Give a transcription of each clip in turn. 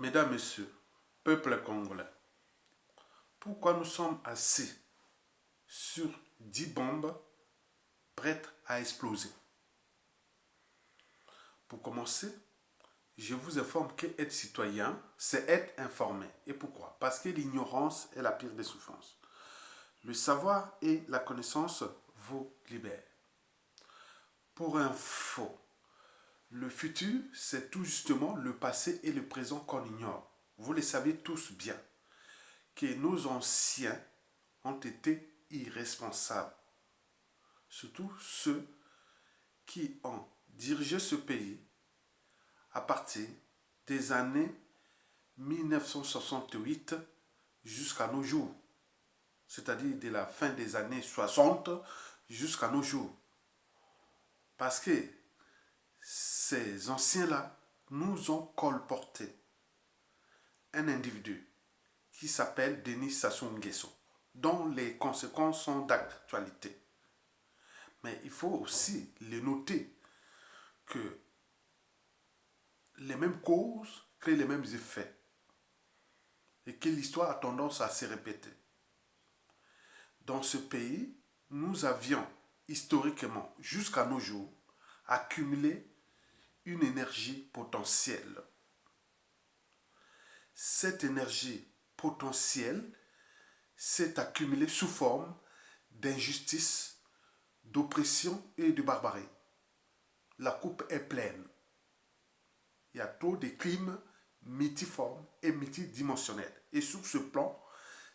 Mesdames, Messieurs, peuple congolais, pourquoi nous sommes assis sur 10 bombes prêtes à exploser? Pour commencer, je vous informe qu'être citoyen, c'est être informé. Et pourquoi? Parce que l'ignorance est la pire des souffrances. Le savoir et la connaissance vous libèrent. Pour info, le futur, c'est tout justement le passé et le présent qu'on ignore. Vous le savez tous bien, que nos anciens ont été irresponsables. Surtout ceux qui ont dirigé ce pays à partir des années 1968 jusqu'à nos jours. C'est-à-dire de la fin des années 60 jusqu'à nos jours. Parce que ces anciens-là nous ont colporté un individu qui s'appelle Denis Sassou Nguesso, dont les conséquences sont d'actualité. Mais il faut aussi les noter que les mêmes causes créent les mêmes effets et que l'histoire a tendance à se répéter. Dans ce pays, nous avions historiquement, jusqu'à nos jours, accumulé une énergie potentielle. Cette énergie potentielle s'est accumulée sous forme d'injustice, d'oppression et de barbarie. La coupe est pleine. Il y a trop de crimes multiformes et multidimensionnels. Et sur ce plan,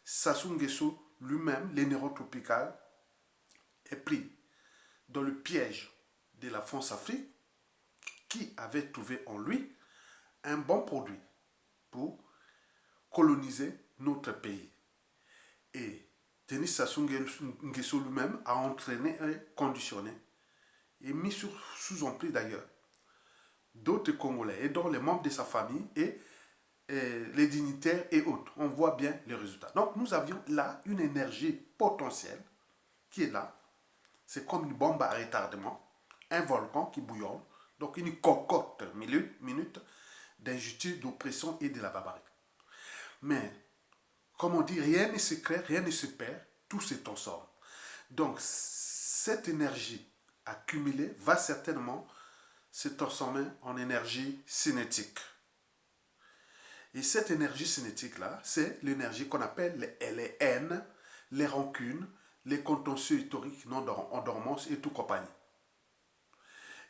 Sassou Nguesso lui-même, l'énéron tropical, est pris dans le piège de la France-Afrique qui avait trouvé en lui un bon produit pour coloniser notre pays. Et Denis Sassou Nguesso lui-même a entraîné et conditionné et mis sous emprise d'ailleurs d'autres Congolais et dont les membres de sa famille et les dignitaires et autres. On voit bien les résultats. Donc nous avions là une énergie potentielle qui est là. C'est comme une bombe à retardement, un volcan qui bouillonne, donc une cocotte minute d'injustice, d'oppression et de la barbarie. Mais, comme on dit, rien ne se crée, rien ne se perd, tout se transforme. Donc cette énergie accumulée va certainement se transformer en énergie cinétique. Et cette énergie cinétique-là, c'est l'énergie qu'on appelle les haines, les rancunes, les contentieux historiques non en dormance et tout compagnie.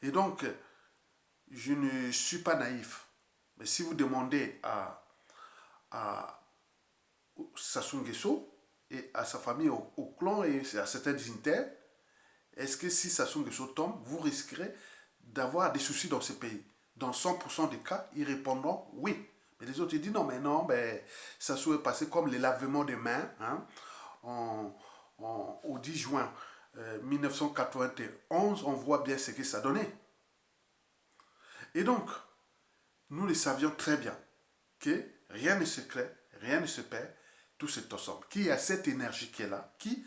Et donc, je ne suis pas naïf. Mais si vous demandez à Sassou Nguesso et à sa famille, au clan et à certains dignitaires, est-ce que si Sassou Nguesso tombe, vous risquerez d'avoir des soucis dans ce pays? Dans 100% des cas, ils répondront oui. Mais les autres ils disent non, mais non, ben, Sassou est passé comme le lavement des mains au 10 juin 1991, on voit bien ce que ça donnait. Et donc, nous le savions très bien que rien ne se crée, rien ne se perd, tout se transforme. Qu'il y a cette énergie qui est là, qui,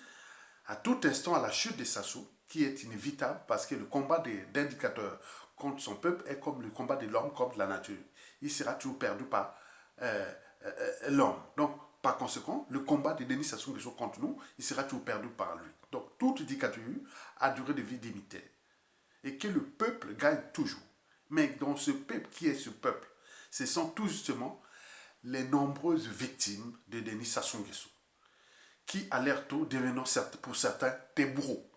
à tout instant, à la chute de Sassou, qui est inévitable parce que le combat d'indicateurs contre son peuple est comme le combat de l'homme contre la nature. Il sera toujours perdu par l'homme. Donc, par conséquent, le combat de Denis Sassou Nguesso contre nous, il sera toujours perdu par lui. Donc, toute dictature a duré de vie limitée. Et que le peuple gagne toujours. Mais dans ce peuple, qui est ce peuple? Ce sont tout justement les nombreuses victimes de Denis Sassou Nguesso, qui à leur tour devenant pour certains des bourreaux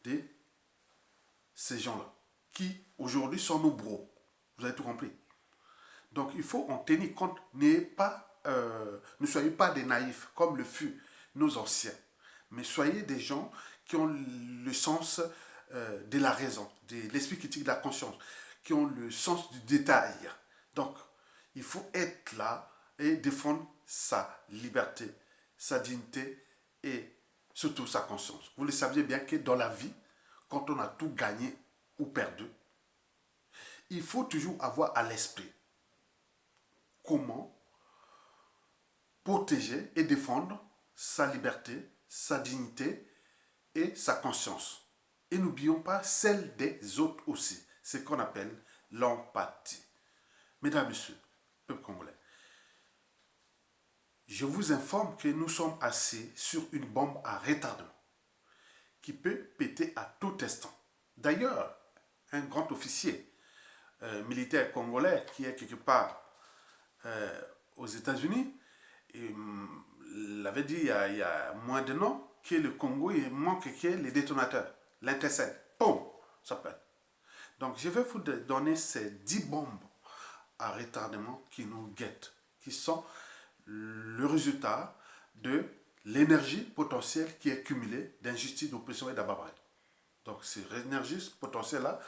de ces gens-là, qui aujourd'hui sont nos bourreaux. Vous avez tout compris. Donc il faut en tenir compte, ne soyez pas des naïfs comme le furent nos anciens, mais soyez des gens qui ont le sens de la raison, de l'esprit critique de la conscience, qui ont le sens du détail. Donc il faut être là et défendre sa liberté, sa dignité et surtout sa conscience. Vous le saviez bien que dans la vie, quand on a tout gagné ou perdu, il faut toujours avoir à l'esprit comment protéger et défendre sa liberté, sa dignité et sa conscience. Et n'oublions pas celle des autres aussi, ce qu'on appelle l'empathie. Mesdames, Messieurs, peuple congolais, Je vous informe que nous sommes assis sur une bombe à retardement qui peut péter à tout instant. D'ailleurs, un grand officier militaire congolais qui est quelque part aux États-Unis l'avait dit il y a moins d'un an que le Congo il manque que les détonateurs, l'intercelle. Boum, ça pète. Donc je vais vous donner ces 10 bombes à retardement qui nous guettent, qui sont le résultat de l'énergie potentielle qui est cumulée d'injustice, d'oppression et d'abarbarie. Donc cette énergie potentielle-là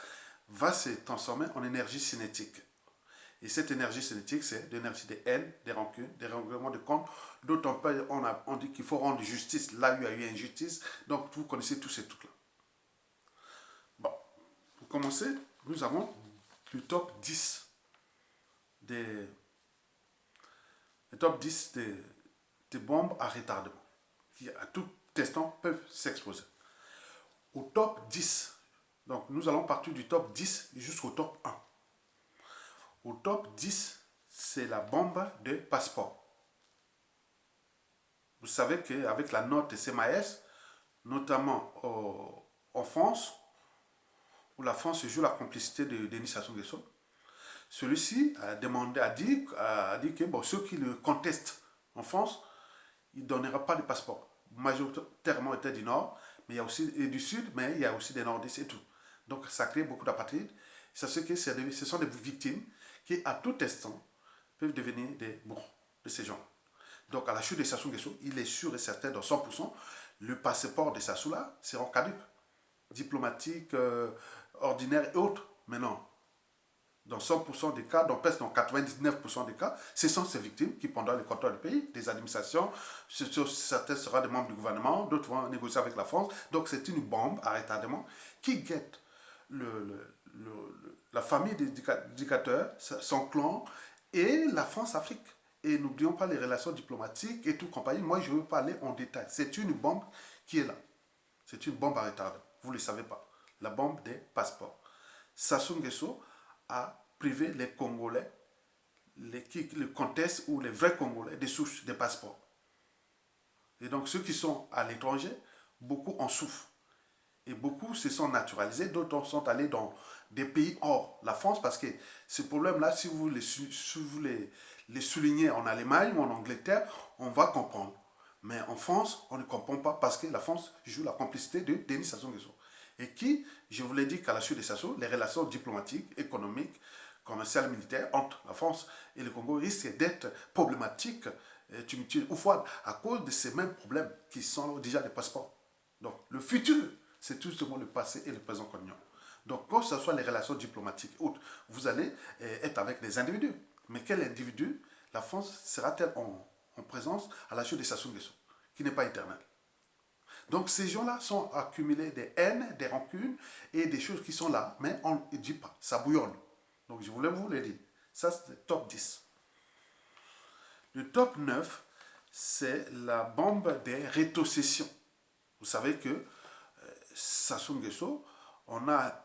va se transformer en énergie cinétique. Et cette énergie cinétique, c'est l'énergie des haines, des rancunes, des règlements de compte. D'autant plus, on dit qu'il faut rendre justice là où il y a eu injustice. Donc vous connaissez tous ces trucs-là. Bon, pour commencer, nous avons le top 10 des, le top 10 des bombes à retardement qui à tout instant peuvent s'exploser. Au top 10, donc nous allons partir du top 10 jusqu'au top 1. Au top 10, c'est la bombe de passeport. Vous savez qu'avec la note CMAS, notamment en France, où la France joue la complicité de Denis Sassou Nguesso, celui-ci a dit que bon, ceux qui le contestent en France, il ne donnera pas de passeport. Majoritairement étaient du Nord, mais il y a aussi et du Sud, mais il y a aussi des Nordistes et tout. Donc ça crée beaucoup d'apatrides. Ça fait que ce sont des victimes qui, à tout instant, peuvent devenir des bourgs de ces gens. Donc à la chute de Sassou Nguesso, il est sûr et certain, dans 100%, le passeport de Sassou là sera caduc. Diplomatique, ordinaire et autres. Mais non, dans 100% des cas, presque dans 99% des cas, ce sont ces victimes qui prendront le contrôle du pays, des administrations. Certains seront des membres du gouvernement, d'autres vont négocier avec la France. Donc c'est une bombe à retardement qui guette la famille des dictateurs, son clan et la France-Afrique. Et n'oublions pas les relations diplomatiques et tout compagnie. Moi, je veux parler en détail. C'est une bombe qui est là. C'est une bombe à retardement. Vous ne le savez pas. La bombe des passeports. Sassou Nguesso a privé les Congolais, les contestent ou les vrais Congolais des souches, des passeports. Et donc ceux qui sont à l'étranger, beaucoup en souffrent. Et beaucoup se sont naturalisés, d'autres sont allés dans des pays hors la France parce que ce problème-là, si vous les soulignez en Allemagne ou en Angleterre, on va comprendre. Mais en France, on ne comprend pas parce que la France joue la complicité de Denis Sassou Nguesso. Et qui, je vous l'ai dit qu'à la suite de Sassou, les relations diplomatiques, économiques, commerciales, militaires entre la France et le Congo risquent d'être problématiques, tumultueuses ou froides à cause de ces mêmes problèmes qui sont déjà des passeports. Donc le futur, c'est tout simplement le passé et le présent qu'on ignore. Donc, quand ce soit les relations diplomatiques ou autres, vous allez être avec des individus. Mais quel individu la France sera-t-elle en présence à la chute de Sassou Nguesso, qui n'est pas éternel? Donc, ces gens-là sont accumulés des haines, des rancunes et des choses qui sont là, mais on ne dit pas, ça bouillonne. Donc, je voulais vous le dire. Ça, c'est le top 10. Le top 9, c'est la bombe des rétrocessions. Vous savez que Sassou Nguesso, on a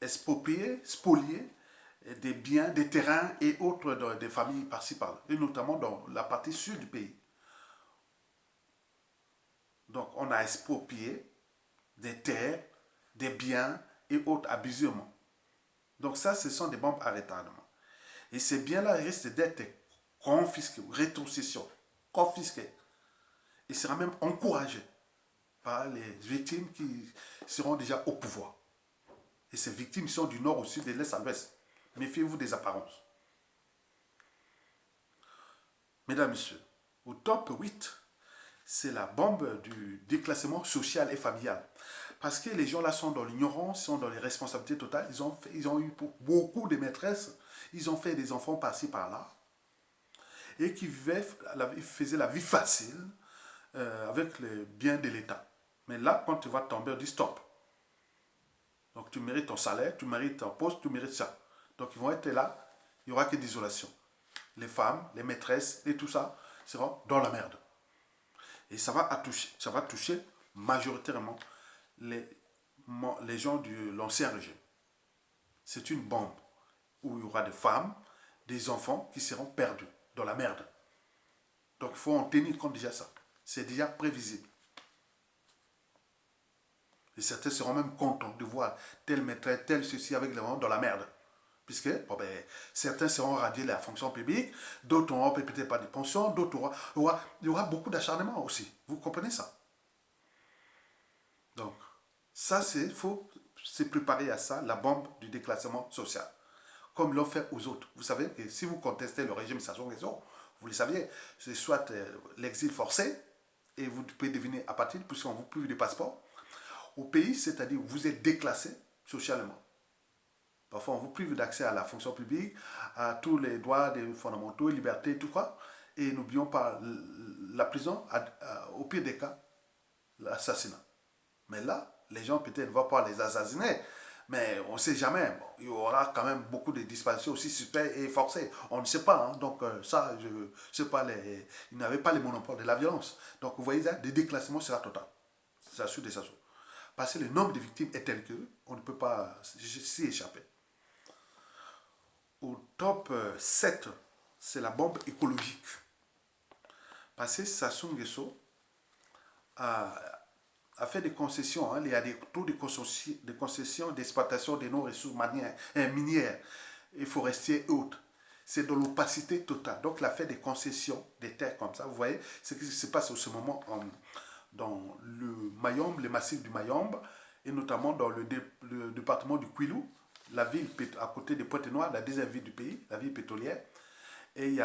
spolié des biens, des terrains et autres des familles par-ci par-là, et notamment dans la partie sud du pays. Donc on a exproprié des terres, des biens et autres abusément. Donc ça, ce sont des bombes à retardement. Et ces biens-là risquent d'être confisqués, rétrocession, confisqués. Et sera même encouragé par les victimes qui seront déjà au pouvoir. Et ces victimes sont du nord au sud, de l'est à l'ouest. Méfiez-vous des apparences. Mesdames, Messieurs, au top 8, c'est la bombe du déclassement social et familial. Parce que les gens là sont dans l'ignorance, sont dans les responsabilités totales. Ils ont eu beaucoup de maîtresses. Ils ont fait des enfants par-ci, par-là. Et qui faisaient la vie facile avec les biens de l'État. Mais là, quand tu vas tomber, on dit stop. Donc tu mérites ton salaire, tu mérites ton poste, tu mérites ça. Donc ils vont être là, il n'y aura que d'isolation. Les femmes, les maîtresses et tout ça seront dans la merde. Et ça va toucher majoritairement les gens de l'ancien régime. C'est une bombe où il y aura des femmes, des enfants qui seront perdus dans la merde. Donc il faut en tenir compte déjà ça. C'est déjà prévisible. Et certains seront même contents de voir tel maîtrise, tel ceci avec les gens dans la merde. Puisque bon ben, certains seront radiés de la fonction publique, d'autres n'auront peut-être pas de pension, d'autres il y aura beaucoup d'acharnement aussi. Vous comprenez ça? Donc, ça, il faut se préparer à ça, la bombe du déclassement social. Comme l'ont fait aux autres. Vous savez que si vous contestez le régime Sassou Nguesso, vous le saviez, c'est soit l'exil forcé, et vous pouvez devenir apatride, puisqu'on vous prive de passeport, au pays, c'est-à-dire vous êtes déclassé socialement. Parfois, on vous prive d'accès à la fonction publique, à tous les droits fondamentaux, libertés, tout quoi. Et n'oublions pas la prison, au pire des cas, l'assassinat. Mais là, les gens peut-être ne vont pas les assassiner, mais on ne sait jamais. Bon, il y aura quand même beaucoup de disparitions aussi suspectes et forcées. On ne sait pas. Hein. Donc ça, je ne sais pas. Ils n'avaient pas les monopoles de la violence. Donc vous voyez, là, le déclassement sera total. C'est sûr de ça. Parce que le nombre de victimes est tel qu'on ne peut pas s'y échapper. Au top 7, c'est la bombe écologique. Parce que Sassou Nguesso a fait des concessions. Hein. Il y a des taux de concessions d'exploitation de nos ressources minières et forestières et autres. C'est de l'opacité totale. Donc, il a fait des concessions des terres comme ça. Vous voyez ce qui se passe en ce moment dans le Mayombe, le massif du Mayombe, et notamment dans le département du Kwilu, la ville à côté de Pointe-Noire, la deuxième ville du pays, la ville pétrolière. Et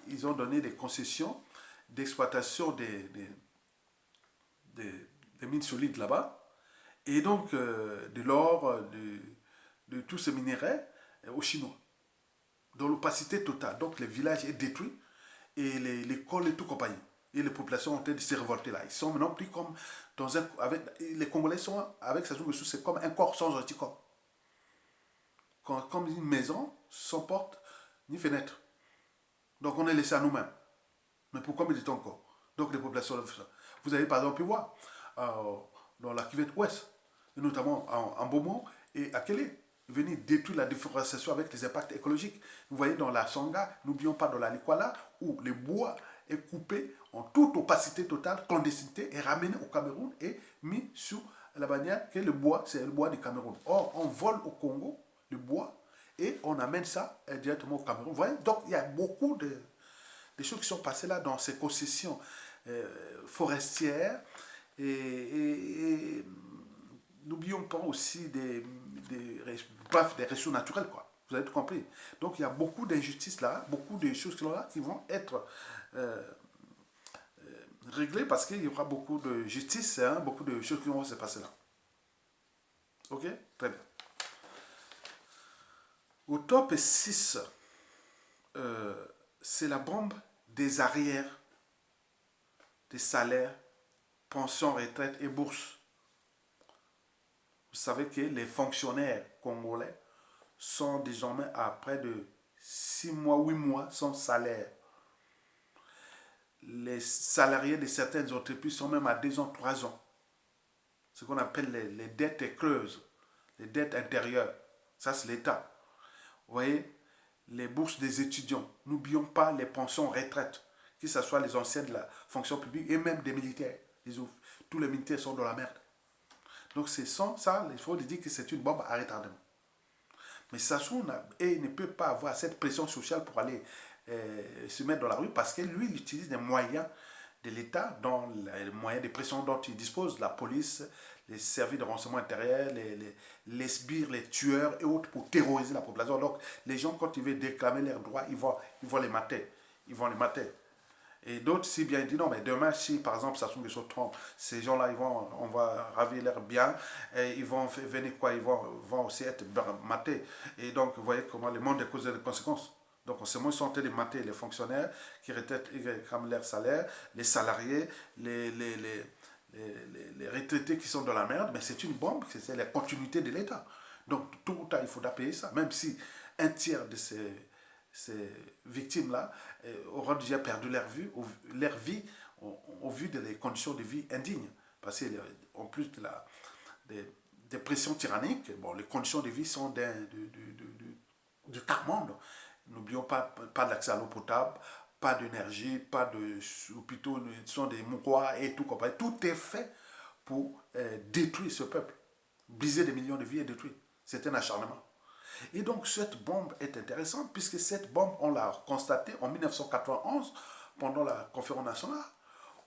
ils ont donné des concessions d'exploitation des mines solides là-bas. Et donc, de l'or, de tous ces minéraux aux Chinois. Dans l'opacité totale. Donc, le village est détruit et l'école et tout compagnie. Et les populations ont été de se révolter là. Ils sont maintenant pris comme dans un... les Congolais sont avec Sassou Nguesso, c'est comme un corps sans anticorps. Comme une maison sans porte ni fenêtre. Donc on est laissé à nous-mêmes. Mais pour combien de temps encore? Donc les populations font ça. Vous avez par exemple pu voir dans la cuvette ouest, et notamment en Beaumont et à Kélé, venir détruire la déforestation avec les impacts écologiques. Vous voyez dans la Songa, n'oublions pas dans la Likwala, où le bois est coupé en toute opacité totale, clandestinité, est ramené au Cameroun et mis sous la bannière que le bois, c'est le bois du Cameroun. Or, on vole au Congo le bois et on amène ça directement au Cameroun. Vous voyez, donc il y a beaucoup de choses qui sont passées là dans ces concessions forestières et n'oublions pas aussi des ressources naturelles, quoi. Vous avez tout compris. Donc il y a beaucoup d'injustices là, beaucoup de choses là qui vont être réglées parce qu'il y aura beaucoup de justice, hein, beaucoup de choses qui vont se passer là. Ok? Très bien. Au top 6, c'est la bombe des arrières, des salaires, pensions, retraites et bourses. Vous savez que les fonctionnaires congolais sont désormais à près de 6 mois, 8 mois sans salaire. Les salariés de certaines entreprises sont même à 2 ans, 3 ans. Ce qu'on appelle les dettes creuses, les dettes intérieures. Ça, c'est l'État. Vous voyez, les bourses des étudiants. N'oublions pas les pensions retraites, que ce soit les anciens de la fonction publique et même des militaires. Tous les militaires sont dans la merde. Donc, c'est sans ça, il faut dire que c'est une bombe à retardement. Mais Sassou ne peut pas avoir cette pression sociale pour aller se mettre dans la rue parce que lui, il utilise des moyens de l'État, dans les moyens de pression dont il dispose, la police, les services de renseignement intérieur, les sbires, les tueurs et autres pour terroriser la population. Donc, les gens, quand ils veulent déclamer leurs droits, ils vont les mater. Ils vont les mater. Et d'autres, si bien, ils disent non, mais demain, si par exemple Sassou Nguesso trompe, ces gens-là, on va ravir leurs biens, et ils vont venir quoi, ils vont aussi être matés. Et donc, vous voyez comment le monde est causé de conséquences. Donc, c'est moi qui sont en train de mater les fonctionnaires qui réclament leur salaire, les salariés, les retraités qui sont dans la merde, mais c'est une bombe, c'est la continuité de l'État. Donc, tout ou tard, il faudra payer ça, même si un tiers de ces victimes-là auront déjà perdu leur vie au vu des conditions de vie indignes. Parce qu'en plus des pressions tyranniques, bon, les conditions de vie sont du quart monde. N'oublions pas d'accès à l'eau potable, pas d'énergie, pas de hôpitaux, ce sont des mouroirs et tout. Tout est fait pour détruire ce peuple, briser des millions de vies et détruire. C'est un acharnement. Et donc cette bombe est intéressante puisque cette bombe, on l'a constatée en 1991 pendant la conférence nationale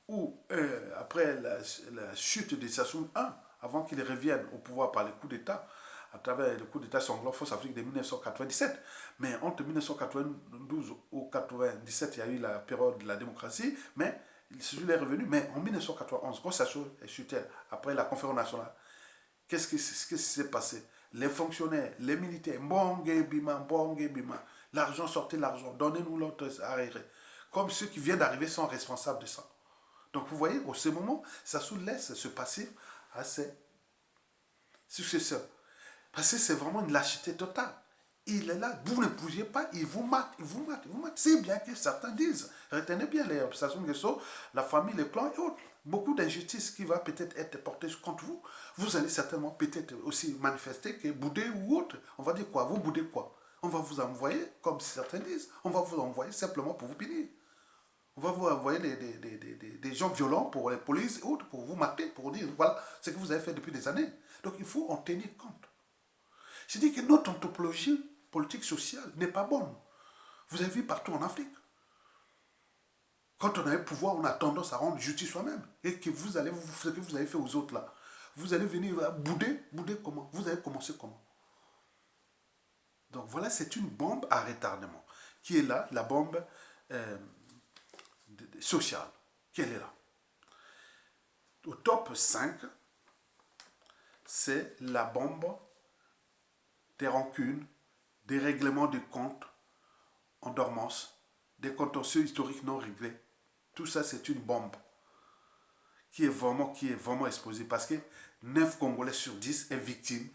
où après la chute de Sassoon I, avant qu'il revienne au pouvoir par les coups d'État, à travers le coup d'État sanglant Force Afrique de 1997. Mais entre 1992 ou 1997, il y a eu la période de la démocratie, mais il est revenu. Mais en 1991, quand Sassoon est chuté après la conférence nationale, qu'est-ce qui s'est passé? Les fonctionnaires, les militaires, l'argent sortez l'argent, donnez-nous l'autre arriéré. Comme ceux qui viennent d'arriver sont responsables de ça. Donc vous voyez, au ce moment, Sassoon laisse ce passif à ses successeurs. Parce que c'est vraiment une lâcheté totale. Il est là, vous ne bougez pas, il vous mate, il vous mate, il vous mate. C'est bien que certains disent, retenez bien les Sassou Nguesso, la famille, les clans et autres. Beaucoup d'injustices qui va peut-être être portées contre vous. Vous allez certainement peut-être aussi manifester que boudez ou autre. On va dire quoi? Vous boudez quoi? On va vous envoyer, comme certains disent, on va vous envoyer simplement pour vous punir. On va vous envoyer des gens violents pour les polices et autres, pour vous mater, pour vous dire, voilà ce que vous avez fait depuis des années. Donc il faut en tenir compte. Je dis que notre anthropologie politique sociale n'est pas bonne. Vous avez vu partout en Afrique. Quand on a le pouvoir, on a tendance à rendre justice soi-même. Et que vous allez, ce que vous avez fait aux autres là, vous allez venir bouder comment? Vous allez commencer comment? Donc voilà, c'est une bombe à retardement qui est là, la bombe sociale, qu'elle est là. Au top 5, c'est la bombe des rancunes, des règlements de comptes en dormance, des contentieux historiques non réglés. Tout ça, c'est une bombe qui est vraiment explosée parce que 9 Congolais sur 10 est victime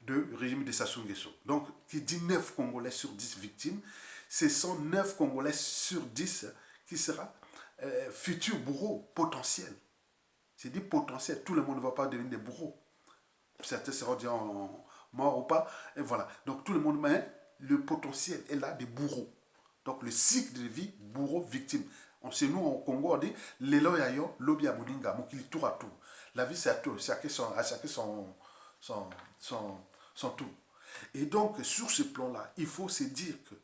du régime de Sassou Nguesso. Donc, qui dit 9 Congolais sur 10 victimes, ce sont 9 Congolais sur 10 qui sera futur bourreau potentiel. C'est dit potentiel, tout le monde ne va pas devenir des bourreaux. Certains seront dit mort ou pas, et voilà. Donc tout le monde, mais le potentiel est là des bourreaux. Donc le cycle de vie, bourreau-victime. Chez nous, au Congo, on dit Lelo yayo, lobi à Moninga, mokili tour à tour. La vie, c'est à tout, à chacun son tour. Et donc, sur ce plan-là, il faut se dire que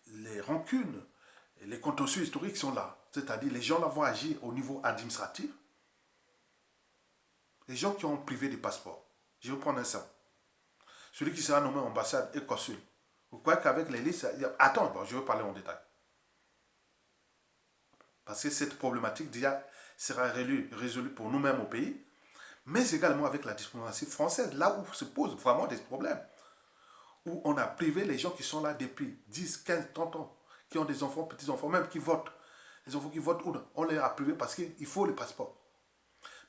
les rancunes, les contentieux historiques sont là. C'est-à-dire, les gens là vont agir au niveau administratif. Les gens qui ont privé des passeports. Je vais vous prendre un exemple. Celui qui sera nommé ambassade et consul. Vous croyez qu'avec les listes... Attends, bon, je vais parler en détail. Parce que cette problématique déjà sera résolue pour nous-mêmes au pays, mais également avec la diplomatie française, là où se posent vraiment des problèmes. Où on a privé les gens qui sont là depuis 10, 15, 30 ans, qui ont des enfants, petits-enfants, même qui votent. Les enfants qui votent, on les a privés parce qu'il faut les passeports.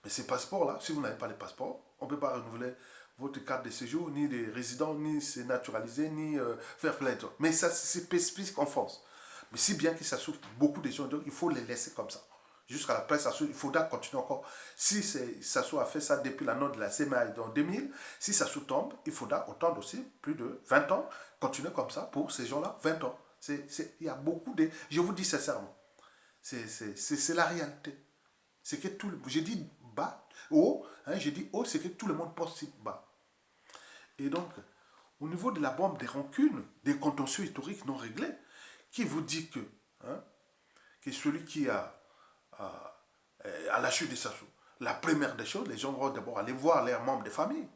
Mais ces passeports-là, si vous n'avez pas les passeports, on ne peut pas renouveler votre carte de séjour, ni des résidents, ni se naturaliser, ni faire plainte. Mais ça, c'est spécifique en France. Mais si bien que ça souffre beaucoup de gens, donc il faut les laisser comme ça. Jusqu'à la presse, il faudra continuer encore. Si ça a fait ça depuis la note de la CMA en 2000, si ça tombe, il faudra autant aussi, plus de 20 ans, continuer comme ça pour ces gens-là, 20 ans. Il y a beaucoup de... Je vous dis sincèrement, c'est la réalité. C'est que tout le... J'ai dit bas, haut, hein, j'ai dit haut, c'est que tout le monde pense si bas. Et donc, au niveau de la bombe des rancunes, des contentieux historiques non réglés, qui vous dit que celui qui a la chute de Sassou, la première des choses, les gens vont d'abord aller voir leurs membres de famille.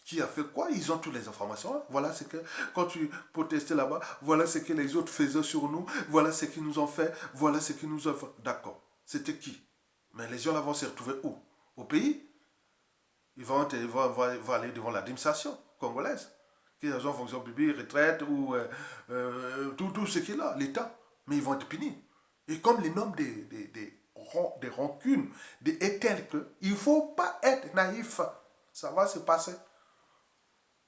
Qui a fait quoi? Ils ont toutes les informations. Voilà ce que, quand tu protestais là-bas, voilà ce que les autres faisaient sur nous, voilà ce qu'ils nous ont fait, voilà ce qu'ils nous ont fait. D'accord. C'était qui? Mais les gens là vont se retrouver où? Au pays? Ils vont aller devant l'administration congolaise. Qu'ils ont fonction publique, retraite ou tout ce qui est là, l'État. Mais ils vont être punis. Et comme le nombre des rancunes est tel qu'il ne faut pas être naïf. Ça va se passer.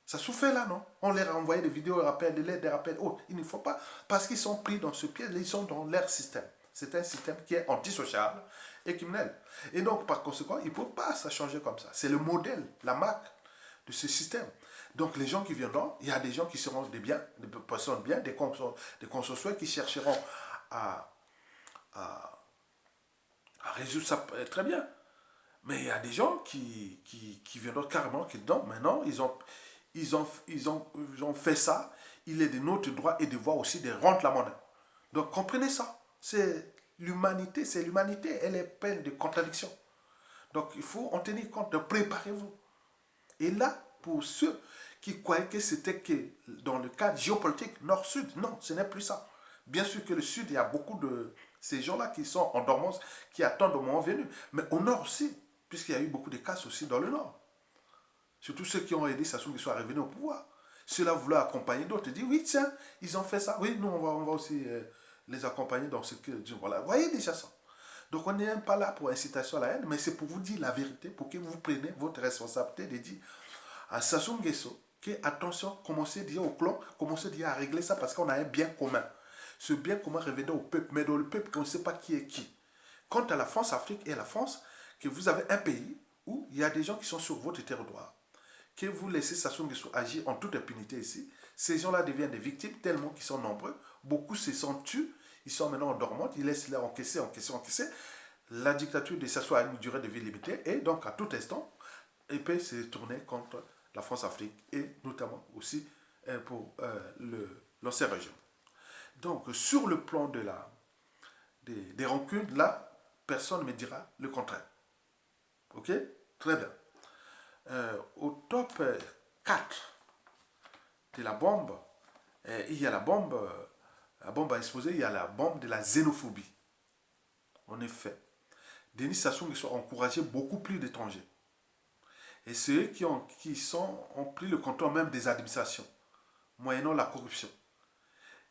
Ça souffle là, non? On leur a envoyé des vidéos, des rappels, des lettres, des rappels autres. Il ne faut pas, parce qu'ils sont pris dans ce piège, ils sont dans leur système. C'est un système qui est antisocial et criminel. Et donc, par conséquent, il ne peut pas ça changer comme ça. C'est le modèle, la marque de ce système. Donc les gens qui viendront, il y a des gens qui seront des biens, des personnes bien, des consensuels qui chercheront à, à, à résoudre ça très bien. Mais il y a des gens qui viendront carrément, qui non, maintenant, ils ont fait ça. Il est de notre droit et devoir aussi de rendre la monnaie. Donc comprenez ça. C'est l'humanité, elle est pleine de contradictions. Donc il faut en tenir compte, de préparez-vous. Et là, pour ceux qui croyaient que c'était que dans le cadre géopolitique nord-sud, non, ce n'est plus ça. Bien sûr que le sud, il y a beaucoup de ces gens-là qui sont en dormance, qui attendent au moment venu. Mais au nord aussi, puisqu'il y a eu beaucoup de casses aussi dans le nord. Surtout ceux qui ont aidé Sassou Nguesso à revenir au pouvoir. Ceux-là voulaient accompagner d'autres. Ils disent, oui, tiens, ils ont fait ça. Oui, nous, on va aussi les accompagner dans ce que... Voilà, vous voyez déjà ça. Donc on n'est même pas là pour incitation à la haine, mais c'est pour vous dire la vérité, pour que vous preniez votre responsabilité de dire à Sassou Nguesso que, attention, commencez à dire au clan, commencez à dire à régler ça parce qu'on a un bien commun. Ce bien commun revenait au peuple, mais dans le peuple, on ne sait pas qui est qui. Quant à la France-Afrique et la France, que vous avez un pays où il y a des gens qui sont sur votre territoire, que vous laissez Sassou Nguesso agir en toute impunité ici, ces gens-là deviennent des victimes tellement qu'ils sont nombreux, beaucoup se sont tués, ils sont maintenant en dormante, ils laissent là encaisser. La dictature de Sassou a une durée de vie limitée et donc à tout instant, il peut se tourner contre la France-Afrique et notamment aussi pour l'ancien régime. Donc sur le plan des rancunes, là, personne ne me dira le contraire. Ok? Très bien. Au top 4 de la bombe, il y a la bombe à exposer, il y a la bombe de la xénophobie. En effet, Denis Sassou Nguesso a encouragé beaucoup plus d'étrangers. Et ceux ont pris le contrôle même des administrations, moyennant la corruption.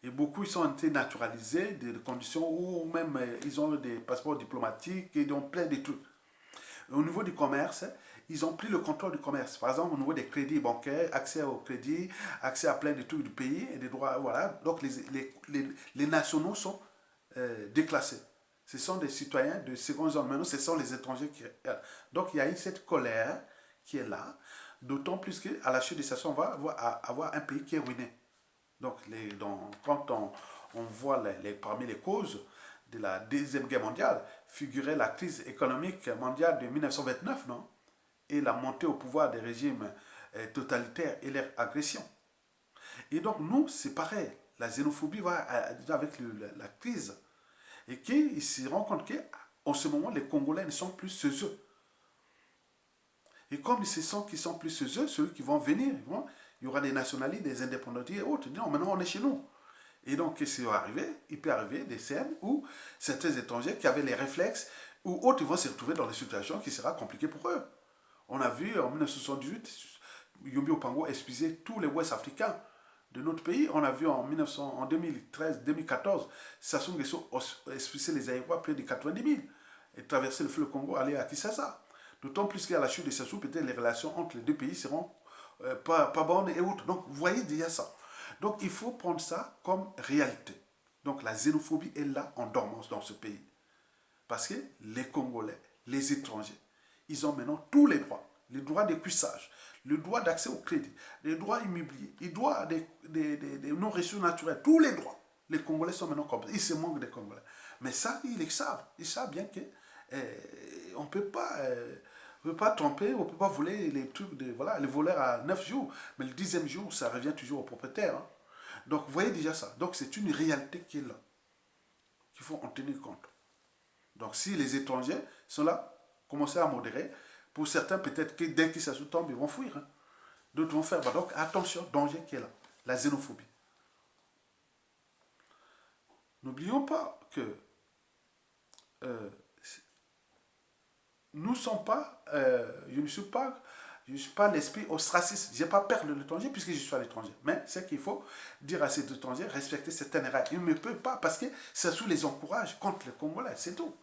Et beaucoup ils ont été naturalisés, des conditions où même ils ont des passeports diplomatiques et ils ont plein de trucs. Au niveau du commerce, ils ont pris le contrôle du commerce. Par exemple, au niveau des crédits bancaires, accès au crédit, accès à plein de trucs du pays et des droits. Voilà. Donc, les nationaux sont déclassés. Ce sont des citoyens de seconde zone. Maintenant, ce sont les étrangers qui. Donc, il y a eu cette colère qui est là. D'autant plus qu'à la chute de ça, on va avoir un pays qui est ruiné. Donc, quand on voit parmi les causes de la Deuxième Guerre mondiale, figurait la crise économique mondiale de 1929, non? Et la montée au pouvoir des régimes totalitaires et leur agression. Et donc, nous, c'est pareil. La xénophobie va avec la crise. Et qu'ils se rendent compte qu'en ce moment, les Congolais ne sont plus ceux eux. Et comme ils se sentent qu'ils sont plus ceux eux, ceux qui vont venir, il y aura des nationalistes, des indépendantistes et autres. Non, maintenant on est chez nous. Et donc, qu'est-ce qui va arriver? Il peut arriver des scènes où certains étrangers qui avaient les réflexes, ou autres, ils vont se retrouver dans des situations qui seront compliquées pour eux. On a vu en 1978, Yombi Opango expulser tous les Ouest africains de notre pays. On a vu en 2013-2014, Sassou Nguesso expulser les Aïrois près de 90 000 et traverser le fleuve Congo, aller à Kinshasa. D'autant plus qu'à la chute de Sassou, peut-être les relations entre les deux pays seront pas bonnes et autres. Donc, vous voyez déjà ça. Donc, il faut prendre ça comme réalité. Donc, la xénophobie est là en dormance dans ce pays. Parce que les Congolais, les étrangers, ils ont maintenant tous les droits. Le droit de cuissage, le droit d'accès au crédit, les droits immobiliers, les droits des non-ressources naturelles, tous les droits. Les Congolais sont maintenant comme ça. Ils se manquent des Congolais. Mais ça, ils le savent. Ils savent bien que on ne peut pas... on ne peut pas tromper, on ne peut pas voler les trucs de. Voilà, les voleurs à 9 jours. Mais le 10e jour, ça revient toujours au propriétaire. Hein. Donc, vous voyez déjà ça. Donc, c'est une réalité qui est là. Qu'il faut en tenir compte. Donc, si les étrangers sont là, commencez à modérer. Pour certains, peut-être que dès qu'ils se tombent, ils vont fuir. Hein. D'autres vont faire. Donc, attention, danger qui est là. La xénophobie. N'oublions pas que nous ne sommes pas, je ne suis pas l'esprit ostraciste. Je n'ai pas peur de l'étranger puisque je suis à l'étranger. Mais c'est qu'il faut dire à ces étrangers, respecter certaines règles. Ils ne peuvent pas parce que ça sous les encourage contre les Congolais, c'est tout.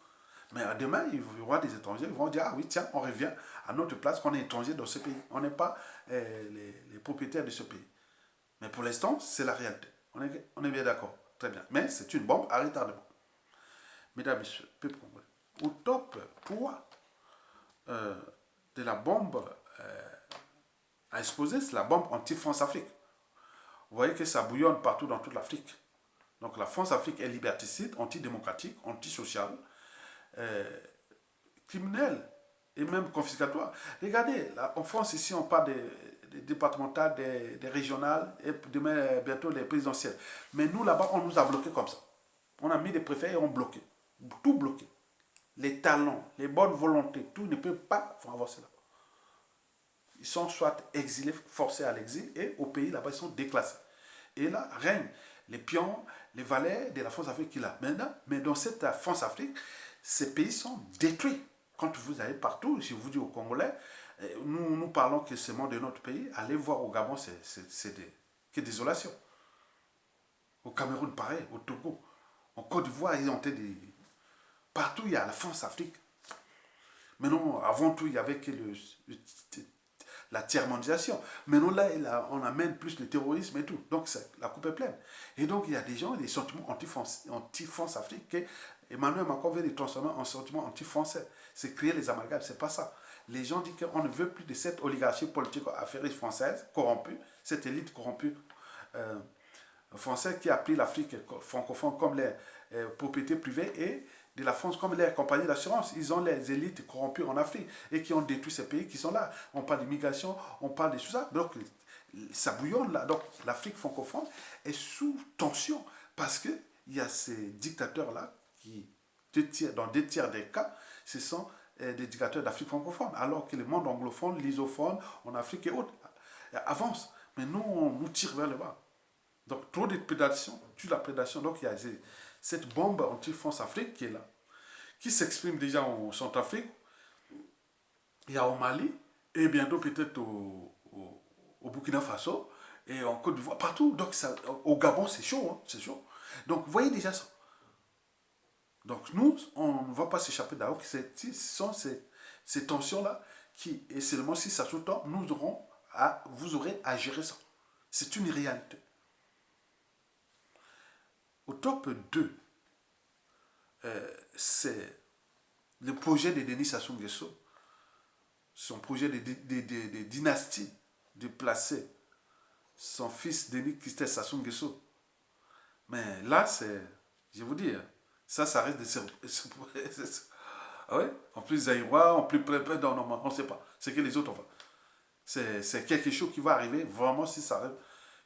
Mais demain, il y aura des étrangers qui vont dire, ah oui, tiens, on revient à notre place qu'on est étranger dans ce pays. On n'est pas les propriétaires de ce pays. Mais pour l'instant, c'est la réalité. On est bien d'accord. Très bien. Mais c'est une bombe à retardement. Mesdames et messieurs, peuple congolais. Au top 3 de la bombe a explosé, c'est la bombe anti-France-Afrique. Vous voyez que ça bouillonne partout dans toute l'Afrique. Donc la France-Afrique est liberticide, antidémocratique, antisociale, criminelle et même confiscatoire. Regardez, là, en France, ici, on parle des départementales, des régionales et demain, bientôt les présidentielles. Mais nous, là-bas, on nous a bloqués comme ça. On a mis des préfets et on bloqué. Tout bloqué. Les talents, les bonnes volontés, tout ne peut pas avancer là. Ils sont soit exilés, forcés à l'exil, et au pays là-bas, ils sont déclassés. Et là, règnent les pions, les valets de la France-Afrique qu'il a. Maintenant, mais dans cette France-Afrique, ces pays sont détruits. Quand vous allez partout, si vous dites aux Congolais, nous parlons que c'est de notre pays, allez voir au Gabon, c'est que désolation. Au Cameroun, pareil, au Togo. En Côte d'Ivoire, ils ont été des... Partout, il y a la France-Afrique. Mais non, avant tout, il y avait que la tiers-mondisation. Maintenant, là, on amène plus le terrorisme et tout. Donc, la coupe est pleine. Et donc, il y a des gens, des sentiments anti-France-Afrique que Emmanuel Macron veut les transformer en sentiments anti-français. C'est créer les amalgames, c'est pas ça. Les gens disent qu'on ne veut plus de cette oligarchie politique affairiste française, corrompue, cette élite corrompue française qui a pris l'Afrique francophone comme les propriétés privées et de la France comme les compagnies d'assurance. Ils ont les élites corrompues en Afrique et qui ont détruit ces pays qui sont là. On parle d'immigration, on parle de tout ça. Donc, ça bouillonne là. Donc, l'Afrique francophone est sous tension parce qu'il y a ces dictateurs-là qui, dans 2 tiers des cas, ce sont des dictateurs d'Afrique francophone. Alors que le monde anglophone, lysophone, en Afrique et autres, avance. Mais nous, on nous tire vers le bas. Donc, trop de prédation tue la prédation. Donc, il y a cette bombe anti-France-Afrique qui est là, qui s'exprime déjà en Centrafrique, il y a au Mali, et bientôt peut-être au Burkina Faso, et en Côte d'Ivoire, partout. Donc, ça, au Gabon, c'est chaud, hein, c'est chaud. Donc, vous voyez déjà ça. Donc, nous, on ne va pas s'échapper d'abord. Ce sont ces tensions-là qui, et seulement si ça sous-tend, vous aurez à gérer ça. C'est une réalité. Au top 2, c'est le projet de Denis Sassou Nguesso, son projet de dynastie, de placer son fils Denis Christophe Sassou Nguesso. Mais là, je vous dis, ça risque de se... Ah ouais? En plus Zaïrois, en plus non, on ne sait pas. C'est que les autres, enfin. C'est quelque chose qui va arriver, vraiment, si ça arrive.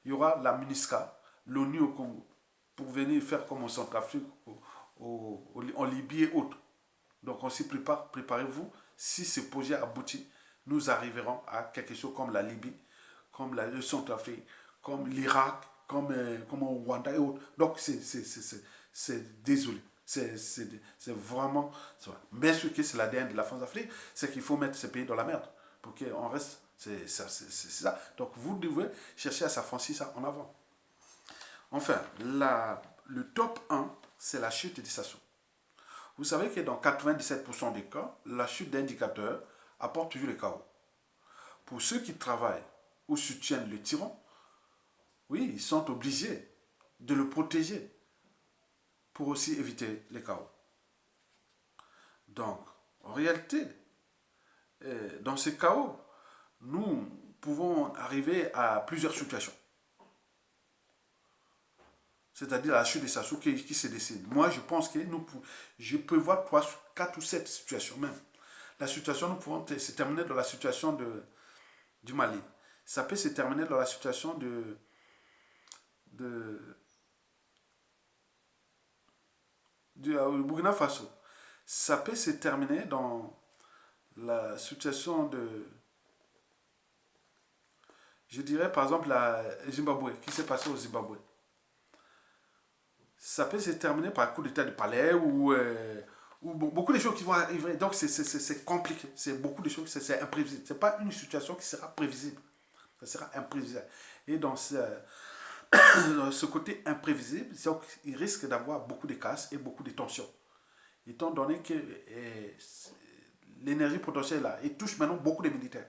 Il y aura la MINUSCA, l'ONU au Congo, pour venir faire comme en Centrafrique, en Libye et autres. Donc on s'y prépare, préparez-vous. Si ce projet aboutit, nous arriverons à quelque chose comme la Libye, comme le Centrafrique, comme l'Irak, comme au Rwanda et autres. Donc c'est désolé. C'est vraiment... Mais ce qui c'est l'ADN de la France-Afrique, c'est qu'il faut mettre ces pays dans la merde pour qu'on reste... C'est ça. Donc vous devez chercher à s'affranchir ça en avant. Enfin, le top 1, c'est la chute de Sassou. Vous savez que dans 97% des cas, la chute d'indicateurs apporte toujours le chaos. Pour ceux qui travaillent ou soutiennent le tyran, oui, ils sont obligés de le protéger pour aussi éviter les chaos. Donc, en réalité, dans ces chaos, nous pouvons arriver à plusieurs situations. C'est-à-dire la chute de Sassou qui se dessine. Moi, je pense que je peux voir 4 ou 7 situations même. La situation, nous pouvons se terminer dans la situation du Mali. Ça peut se terminer dans la situation du Burkina Faso. Ça peut se terminer dans la situation je dirais par exemple la Zimbabwe, qui s'est passé au Zimbabwe. Ça peut se terminer par un coup d'état de palais ou beaucoup de choses qui vont arriver. Donc c'est compliqué. C'est beaucoup de choses, c'est imprévisible. Ce n'est pas une situation qui sera prévisible. Ça sera imprévisible. Et dans ce côté imprévisible, il risque d'avoir beaucoup de casse et beaucoup de tensions. Étant donné que l'énergie potentielle là, il touche maintenant beaucoup de militaires.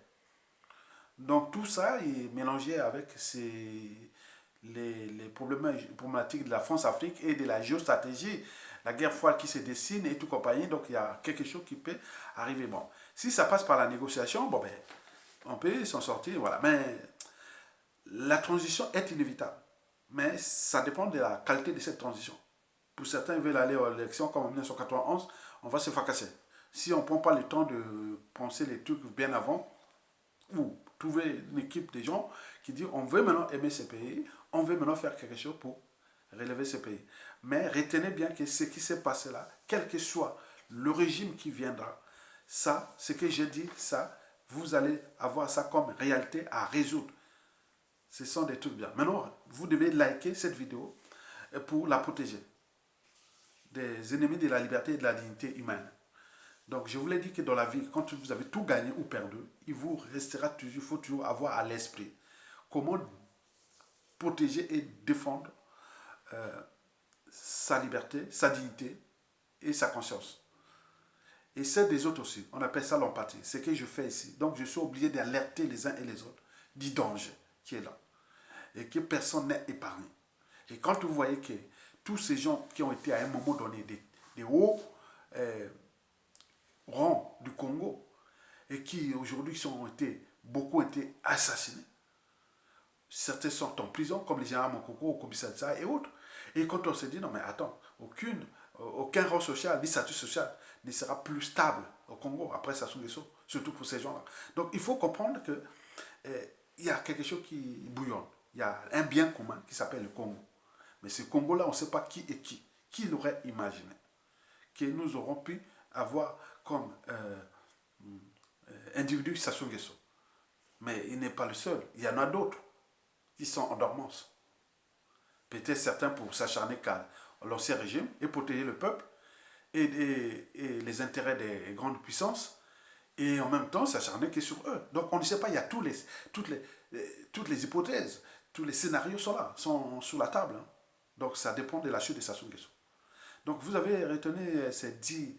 Donc tout ça est mélangé avec les problématiques de la France-Afrique et de la géostratégie, la guerre froide qui se dessine et tout compagnie. Donc il y a quelque chose qui peut arriver. Bon, si ça passe par la négociation, bon ben, On peut s'en sortir, voilà. Mais la transition est inévitable. Mais ça dépend de la qualité de cette transition. Pour certains, ils veulent aller aux élections comme en 1991, on va se fracasser. Si on ne prend pas le temps de penser les trucs bien avant, ou trouver une équipe de gens qui disent on veut maintenant aimer ce pays, on veut maintenant faire quelque chose pour relever ce pays. Mais retenez bien que ce qui s'est passé là, quel que soit le régime qui viendra, ça, ce que j'ai dit, ça, vous allez avoir ça comme réalité à résoudre. Ce sont des trucs bien. Maintenant, vous devez liker cette vidéo pour la protéger des ennemis de la liberté et de la dignité humaine. Donc, je vous l'ai dit que dans la vie, quand vous avez tout gagné ou perdu, il vous restera toujours, il faut toujours avoir à l'esprit comment protéger et défendre euh, sa liberté, sa dignité et sa conscience. Et celle des autres aussi. On appelle ça l'empathie. C'est ce que je fais ici. Donc, je suis obligé d'alerter les uns et les autres du danger qui est là. Et que personne n'est épargné. Et quand vous voyez que tous ces gens qui ont été à un moment donné des hauts rangs du Congo et qui aujourd'hui beaucoup ont été assassinés, certains sont en prison, comme les généraux Mokoko, Kobisatsa et autres. Et quand on se dit, non mais attends, aucun rang social, ni statut social ne sera plus stable au Congo après Sassou Nguesso, surtout pour ces gens-là. Donc il faut comprendre que il y a quelque chose qui bouillonne. Il y a un bien commun qui s'appelle le Congo. Mais ce Congo-là, on ne sait pas qui est qui. Qui l'aurait imaginé que nous aurons pu avoir comme individu Sassou Nguesso. Mais il n'est pas le seul. Il y en a d'autres qui sont en dormance. Peut-être certains pour s'acharner qu'à l'ancien régime et protéger le peuple et les intérêts des grandes puissances et en même temps s'acharner que sur eux. Donc on ne sait pas, il y a toutes les hypothèses, tous les scénarios sont là, sont sur la table. Hein. Donc ça dépend de la chute de Sassou Nguesso. Donc vous avez retenu ces 10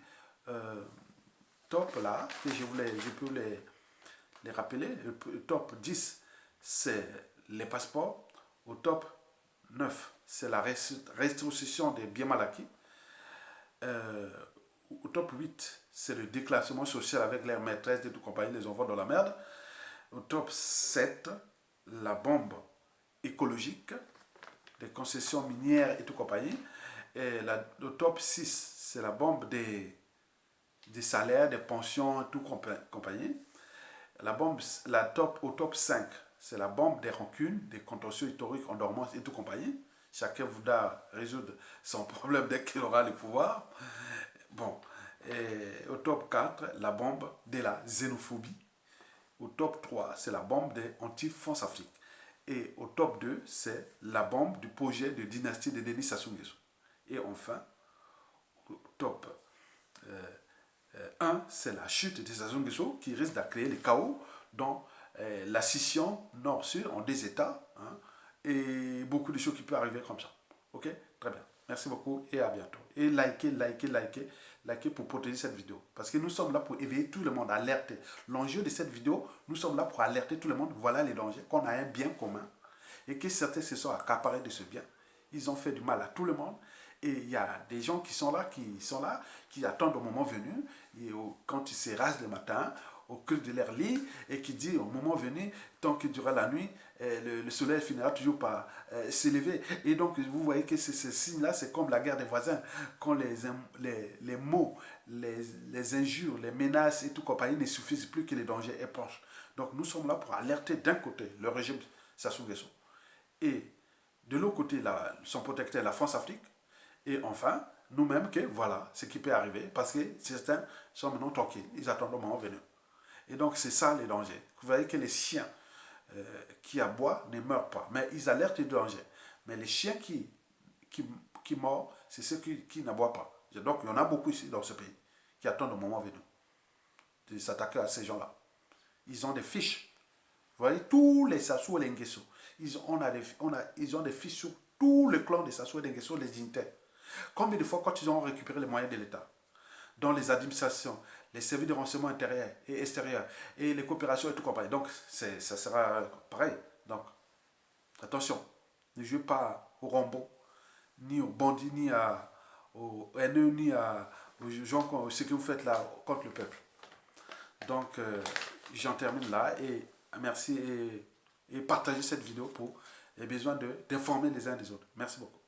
tops là, que je peux les rappeler. Le top 10, c'est les passeports. Au top 9, c'est la restitution des biens mal acquis. Au top 8, c'est le déclassement social avec l'air maîtresse de toute compagnie, les enfants dans la merde. Au top 7, la bombe écologique, des concessions minières et tout compagnie. Et le top 6, c'est la bombe des salaires, des pensions et tout compagnie. Au top 5, c'est la bombe des rancunes, des contentieux historiques en dormance et tout compagnie. Chacun voudra résoudre son problème dès qu'il aura le pouvoir. Bon, et au top 4, la bombe de la xénophobie. Au top 3, c'est la bombe des anti-France Afrique. Et au top 2, c'est la bombe du projet de dynastie de Denis Sassou Nguesso. Et enfin, au top 1, c'est la chute de Sassou Nguesso qui risque de créer le chaos dans la scission nord-sud en deux États. Hein, et beaucoup de choses qui peuvent arriver comme ça. Ok? Très bien. Merci beaucoup et à bientôt. Et likez pour protéger cette vidéo. Parce que nous sommes là pour éveiller tout le monde, alerter. L'enjeu de cette vidéo, nous sommes là pour alerter tout le monde. Voilà les dangers, qu'on a un bien commun. Et que certains se sont accaparés de ce bien. Ils ont fait du mal à tout le monde. Et il y a des gens qui sont là, qui attendent au moment venu, et quand ils se rasent le matin, au cœur de leur lit, et qui dit au moment venu, tant que durera la nuit, le soleil finira toujours par s'élever. Et donc vous voyez que ce signe-là, c'est comme la guerre des voisins, quand les mots, les injures, les menaces et tout compagnie ne suffisent plus, que les dangers est proche. Donc nous sommes là pour alerter d'un côté le régime Sassou Nguesso, et de l'autre côté son protecteur, la France-Afrique. Et enfin, nous-mêmes, que voilà ce qui peut arriver, parce que certains sont maintenant tranquilles, ils attendent le moment venu. Et donc, c'est ça les dangers. Vous voyez que les chiens qui aboient ne meurent pas, mais ils alertent du danger. Mais les chiens qui mordent, c'est ceux qui n'aboient pas. Donc, il y en a beaucoup ici dans ce pays qui attendent le moment venu de s'attaquer à ces gens-là. Ils ont des fiches. Vous voyez, tous les Sassou et les Nguesso, ils ont des fiches sur tous les clans de Sassou et de Nguesso, les dignitaires. Combien de fois, quand ils ont récupéré les moyens de l'État, dans les administrations, les services de renseignement intérieur et extérieur, et les coopérations et tout compagnie. Donc, ça sera pareil. Donc, attention, ne jouez pas au Rambo, ni aux bandits, ni aux haineux, ni aux gens, ce que vous faites là contre le peuple. Donc, j'en termine là et Merci et partagez cette vidéo pour les besoins d'informer les uns des autres. Merci beaucoup.